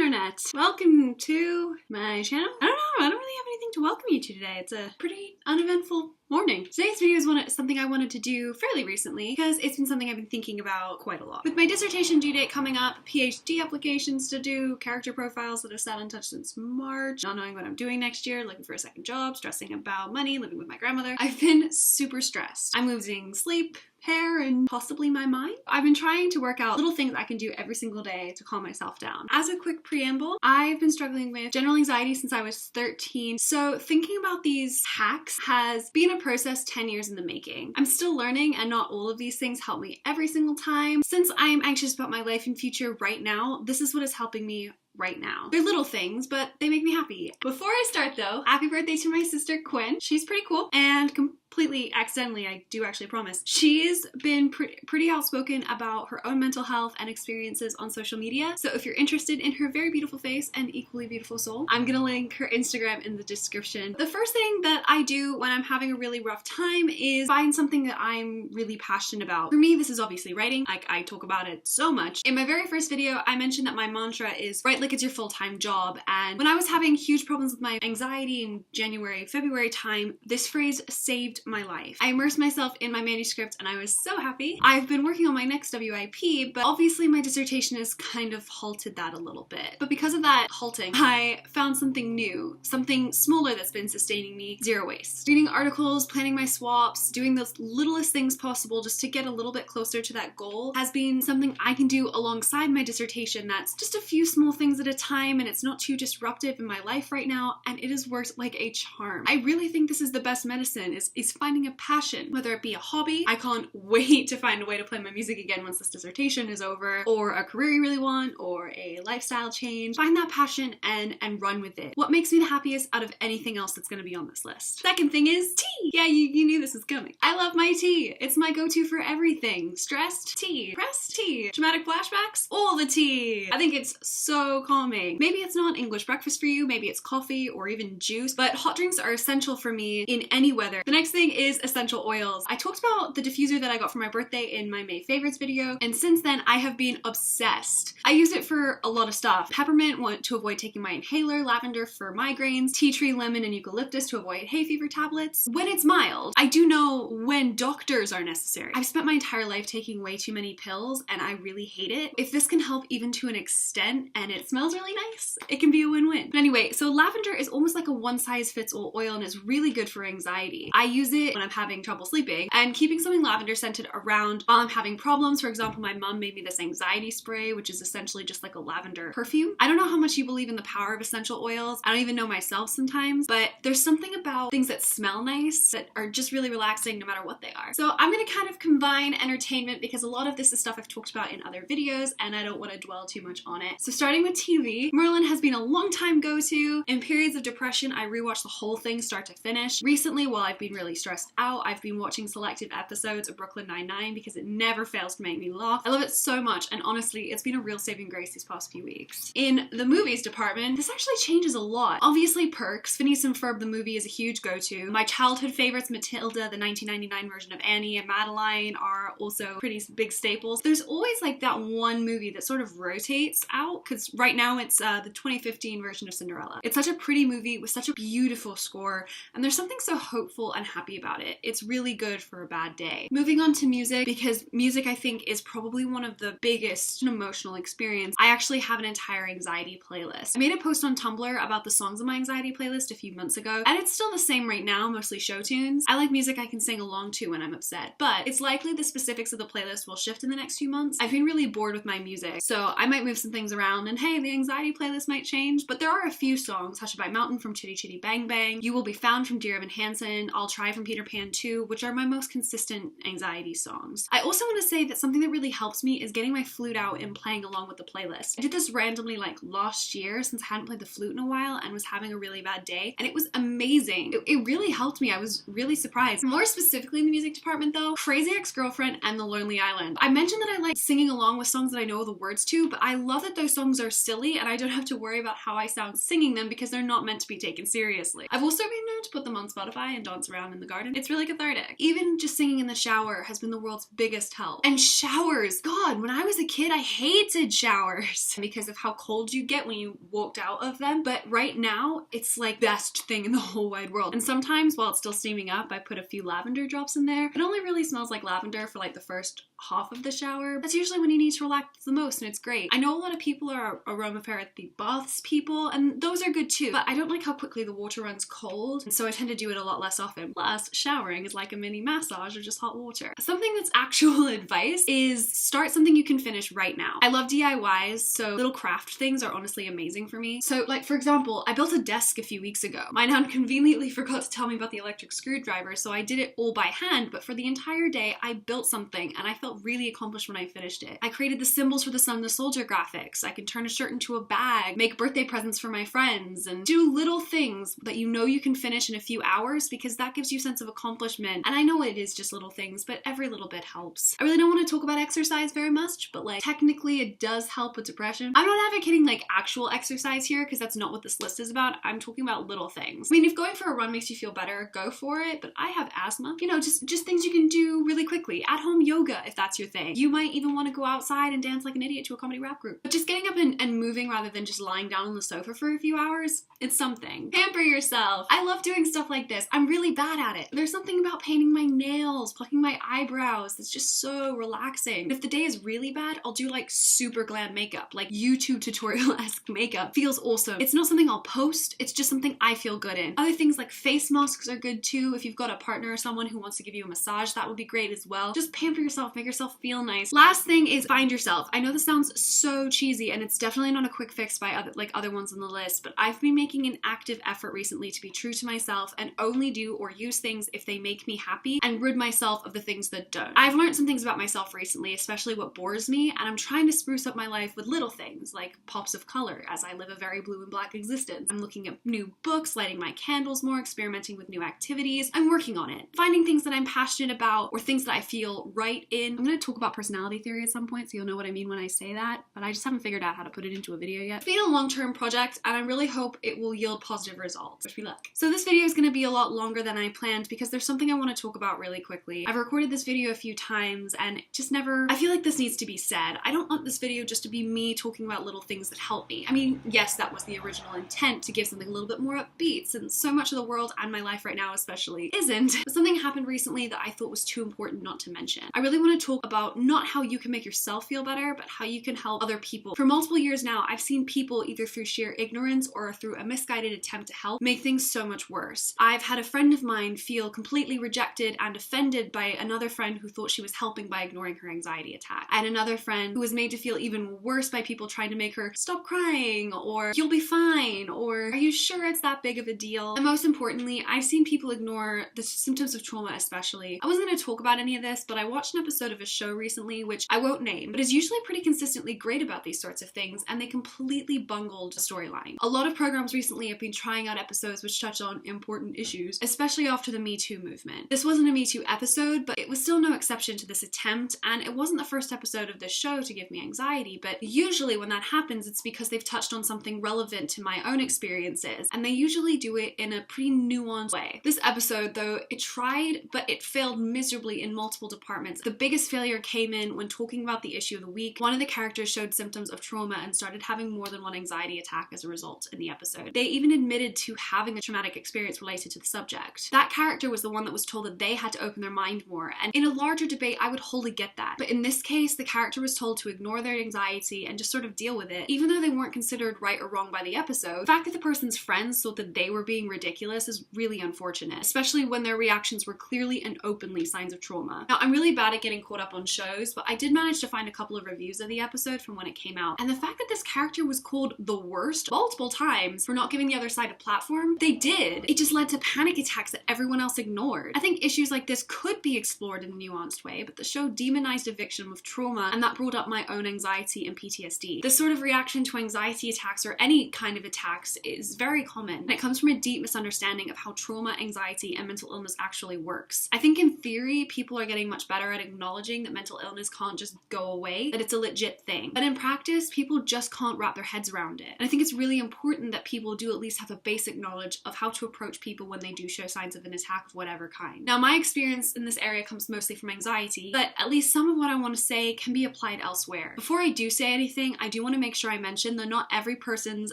internet! Welcome to my channel. I don't really have anything to welcome you to today. It's a pretty uneventful morning. Today's video is something I wanted to do fairly recently because it's been something I've been thinking about quite a lot. With my dissertation due date coming up, PhD applications to do, character profiles that have sat untouched since March, not knowing what I'm doing next year, looking for a second job, stressing about money, living with my grandmother, I've been super stressed. I'm losing sleep, hair, and possibly my mind. I've been trying to work out little things I can do every single day to calm myself down. As a quick preamble, I've been struggling with general anxiety since I was 13, so thinking about these hacks has been a process 10 years in the making. I'm still learning, and not all of these things help me every single time. Since I'm anxious about my life and future right now, this is what is helping me right now. They're little things, but they make me happy. Before I start though, happy birthday to my sister Quinn. She's pretty cool, and completely accidentally, I do actually promise, she's been pretty outspoken about her own mental health and experiences on social media. So if you're interested in her very beautiful face and equally beautiful soul, I'm gonna link her Instagram in the description. The first thing that I do when I'm having a really rough time is find something that I'm really passionate about. For me, this is obviously writing. Like, I talk about it so much. In my very first video, I mentioned that my mantra is write like it's your full-time job. And when I was having huge problems with my anxiety in January, February time, this phrase saved my life. I immersed myself in my manuscript and I was so happy. I've been working on my next WIP, but obviously my dissertation has kind of halted that a little bit. But because of that halting, I found something new, something smaller that's been sustaining me: zero waste. Reading articles, planning my swaps, doing the littlest things possible just to get a little bit closer to that goal has been something I can do alongside my dissertation. That's just a few small things at a time, and it's not too disruptive in my life right now, and it has worked like a charm. I really think this is the best medicine, is finding a passion, whether it be a hobby. I can't wait to find a way to play my music again once this dissertation is over, or a career you really want, or a lifestyle change. Find that passion and run with it. What makes me the happiest out of anything else that's gonna be on this list? Second thing is tea. Yeah, you knew this was coming. I love my tea. It's my go-to for everything. Stressed? Tea. Pressed? Tea. Traumatic flashbacks? All the tea. I think it's so calming. Maybe it's not English breakfast for you, maybe it's coffee or even juice, but hot drinks are essential for me in any weather. The next thing is essential oils. I talked about the diffuser that I got for my birthday in my May favorites video, and since then I have been obsessed. I use it for a lot of stuff. Peppermint to avoid taking my inhaler, lavender for migraines, tea tree, lemon, and eucalyptus to avoid hay fever tablets when it's mild. I do know when doctors are necessary. I've spent my entire life taking way too many pills and I really hate it. If this can help even to an extent and it smells really nice, it can be a win-win. But anyway, so lavender is almost like a one-size-fits-all oil and it's really good for anxiety. I use it when I'm having trouble sleeping, and keeping something lavender scented around while I'm having problems. For example, my mom made me this anxiety spray, which is essentially just like a lavender perfume. I don't know how much you believe in the power of essential oils. I don't even know myself sometimes, but there's something about things that smell nice that are just really relaxing no matter what they are. So I'm gonna kind of combine entertainment because a lot of this is stuff I've talked about in other videos and I don't want to dwell too much on it. So starting with TV, Merlin has been a long time go-to. In periods of depression, I rewatch the whole thing start to finish. Recently, while I've been really stressed out, I've been watching selective episodes of Brooklyn Nine-Nine because it never fails to make me laugh. I love it so much, and honestly, it's been a real saving grace these past few weeks. In the movies department, this actually changes a lot. Obviously, Perks, Phineas and Ferb the movie is a huge go-to. My childhood favorites, Matilda, the 1999 version of Annie, and Madeline are also pretty big staples. There's always like that one movie that sort of rotates out, because right now it's the 2015 version of Cinderella. It's such a pretty movie with such a beautiful score, and there's something so hopeful and happy about it. It's really good for a bad day. Moving on to music, because music I think is probably one of the biggest emotional experience. I actually have an entire anxiety playlist. I made a post on Tumblr about the songs on my anxiety playlist a few months ago, and it's still the same right now, mostly show tunes. I like music I can sing along to when I'm upset, but it's likely the specifics of the playlist will shift in the next few months. I've been really bored with my music, so I might move some things around, and hey, the anxiety playlist might change, but there are a few songs: Hushabye Mountain from Chitty Chitty Bang Bang, You Will Be Found from Dear Evan Hansen, I'll Try from Peter Pan 2, which are my most consistent anxiety songs. I also want to say that something that really helps me is getting my flute out and playing along with the playlist. I did this randomly like last year since I hadn't played the flute in a while and was having a really bad day, and it was amazing. It really helped me. I was really surprised. More specifically in the music department though, Crazy Ex-Girlfriend Boyfriend and The Lonely Island. I mentioned that I like singing along with songs that I know the words to, but I love that those songs are silly and I don't have to worry about how I sound singing them because they're not meant to be taken seriously. I've also been known to put them on Spotify and dance around in the garden. It's really cathartic. Even just singing in the shower has been the world's biggest help. And showers, God, when I was a kid, I hated showers because of how cold you get when you walked out of them. But right now, it's like best thing in the whole wide world. And sometimes while it's still steaming up, I put a few lavender drops in there. It only really smells like lavender for like the first half of the shower. That's usually when you need to relax the most, and it's great. I know a lot of people are aromatherapy baths people, and those are good too, but I don't like how quickly the water runs cold, and so I tend to do it a lot less often. Plus, showering is like a mini massage of just hot water. Something that's actual advice is start something you can finish right now. I love DIYs, so little craft things are honestly amazing for me. So like, for example, I built a desk a few weeks ago. My nan conveniently forgot to tell me about the electric screwdriver, so I did it all by hand, but for the entire day, I built something, and I felt really accomplished when I finished it. I created the symbols for the Sun the Soldier graphics. I can turn a shirt into a bag, make birthday presents for my friends, and do little things that you know you can finish in a few hours because that gives you a sense of accomplishment. And I know it is just little things, but every little bit helps. I really don't want to talk about exercise very much, but like technically it does help with depression. I'm not advocating like actual exercise here because that's not what this list is about. I'm talking about little things. I mean, if going for a run makes you feel better, go for it, but I have asthma. You know, just things you can do really quickly. At home yoga, if that's your thing. You might even want to go outside and dance like an idiot to a comedy rap group. But just getting up and moving rather than just lying down on the sofa for a few hours, it's something. Pamper yourself. I love doing stuff like this. I'm really bad at it. There's something about painting my nails, plucking my eyebrows that's just so relaxing. If the day is really bad, I'll do like super glam makeup, like YouTube tutorial-esque makeup. Feels awesome. It's not something I'll post, it's just something I feel good in. Other things like face masks are good too. If you've got a partner or someone who wants to give you a massage, that would be great as well. Just pamper yourself, make yourself feel nice. Last thing is find yourself. I know this sounds so cheesy and it's definitely not a quick fix by other ones on the list, but I've been making an active effort recently to be true to myself and only do or use things if they make me happy and rid myself of the things that don't. I've learned some things about myself recently, especially what bores me, and I'm trying to spruce up my life with little things like pops of color as I live a very blue and black existence. I'm looking at new books, lighting my candles more, experimenting with new activities. I'm working on it. Finding things that I'm passionate about or things that I feel right in. I'm going to talk about personality theory at some point, so you'll know what I mean when I say that, but I just haven't figured out how to put it into a video yet. It's been a long-term project, and I really hope it will yield positive results. Wish me luck. So this video is going to be a lot longer than I planned because there's something I want to talk about really quickly. I've recorded this video a few times, and just never, I feel like this needs to be said. I don't want this video just to be me talking about little things that help me. I mean, yes, that was the original intent, to give something a little bit more upbeat, since so much of the world and my life right now especially isn't. But something happened recently that I thought was too important not to mention. I really want to talk about not how you can make yourself feel better, but how you can help other people. For multiple years now, I've seen people, either through sheer ignorance or through a misguided attempt to help, make things so much worse. I've had a friend of mine feel completely rejected and offended by another friend who thought she was helping by ignoring her anxiety attack. And another friend who was made to feel even worse by people trying to make her stop crying, or you'll be fine, or are you sure it's that big of a deal? And most importantly, I've seen people ignore the symptoms of trauma especially. I wasn't going to talk about any of this, but I watched an episode of a show recently, which I won't name, but is usually pretty consistently great about these sorts of things, and they completely bungled the storyline. A lot of programs recently have been trying out episodes which touch on important issues, especially after the Me Too movement. This wasn't a Me Too episode, but it was still no exception to this attempt, and it wasn't the first episode of this show to give me anxiety, but usually when that happens, it's because they've touched on something relevant to my own experiences, and they usually do it in a pretty nuanced way. This episode, though, it tried, but it failed miserably in multiple departments. The biggest failure came in when talking about the issue of the week. One of the characters showed symptoms of trauma and started having more than one anxiety attack as a result in the episode. They even admitted to having a traumatic experience related to the subject. That character was the one that was told that they had to open their mind more, and in a larger debate, I would wholly get that. But in this case, the character was told to ignore their anxiety and just sort of deal with it, even though they weren't considered right or wrong by the episode. The fact that the person's friends thought that they were being ridiculous is really unfortunate, especially when their reactions were clearly and openly signs of trauma. Now, I'm really bad at getting caught up on shows, but I did manage to find a couple of reviews of the episode from when it came out, and the fact that this character was called the worst multiple times for not giving the other side a platform, they did. It just led to panic attacks that everyone else ignored. I think issues like this could be explored in a nuanced way, but the show demonized a victim of trauma, and that brought up my own anxiety and PTSD. This sort of reaction to anxiety attacks or any kind of attacks is very common, and it comes from a deep misunderstanding of how trauma, anxiety, and mental illness actually works. I think in theory, people are getting much much better at acknowledging that mental illness can't just go away, that it's a legit thing. But in practice, people just can't wrap their heads around it. And I think it's really important that people do at least have a basic knowledge of how to approach people when they do show signs of an attack of whatever kind. Now, my experience in this area comes mostly from anxiety, but at least some of what I want to say can be applied elsewhere. Before I do say anything, I do want to make sure I mention that not every person's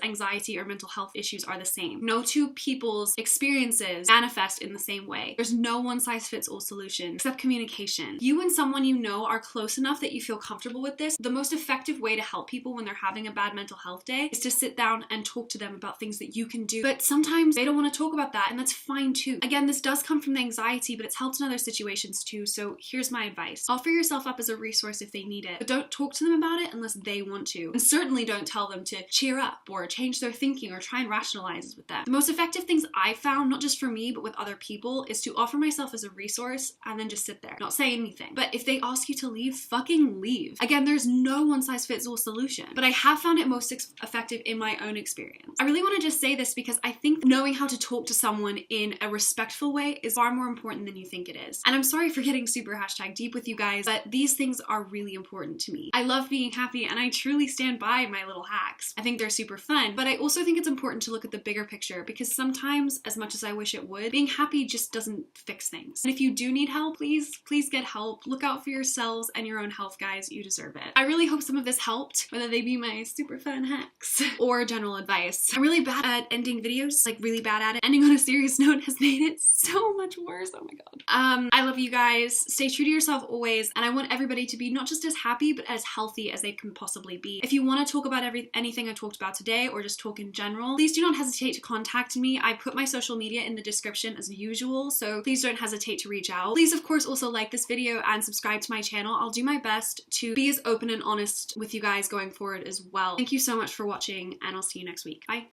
anxiety or mental health issues are the same. No two people's experiences manifest in the same way. There's no one-size-fits-all solution except communication. If you and someone you know are close enough that you feel comfortable with this, the most effective way to help people when they're having a bad mental health day is to sit down and talk to them about things that you can do. But sometimes they don't want to talk about that, and that's fine too. Again, this does come from the anxiety, but it's helped in other situations too, so here's my advice. Offer yourself up as a resource if they need it, but don't talk to them about it unless they want to. And certainly don't tell them to cheer up or change their thinking or try and rationalize with them. The most effective things I found, not just for me, but with other people, is to offer myself as a resource and then just sit there, not say anything. But if they ask you to leave, fucking leave. Again, there's no one-size-fits-all solution, but I have found it most effective in my own experience. I really want to just say this because I think knowing how to talk to someone in a respectful way is far more important than you think it is. And I'm sorry for getting super #deep with you guys, but these things are really important to me. I love being happy and I truly stand by my little hacks. I think they're super fun, but I also think it's important to look at the bigger picture because sometimes, as much as I wish it would, being happy just doesn't fix things. And if you do need help, please get help. Look out for yourselves and your own health, guys. You deserve it. I really hope some of this helped, whether they be my super fun hacks or general advice. I'm really bad at ending videos, like really bad at it. Ending on a serious note has made it so much worse. Oh my god. I love you guys. Stay true to yourself always, and I want everybody to be not just as happy, but as healthy as they can possibly be. If you want to talk about anything I talked about today or just talk in general, please do not hesitate to contact me. I put my social media in the description as usual, so please don't hesitate to reach out. Please, of course, also like this video and subscribe to my channel. I'll do my best to be as open and honest with you guys going forward as well. Thank you so much for watching, and I'll see you next week. Bye.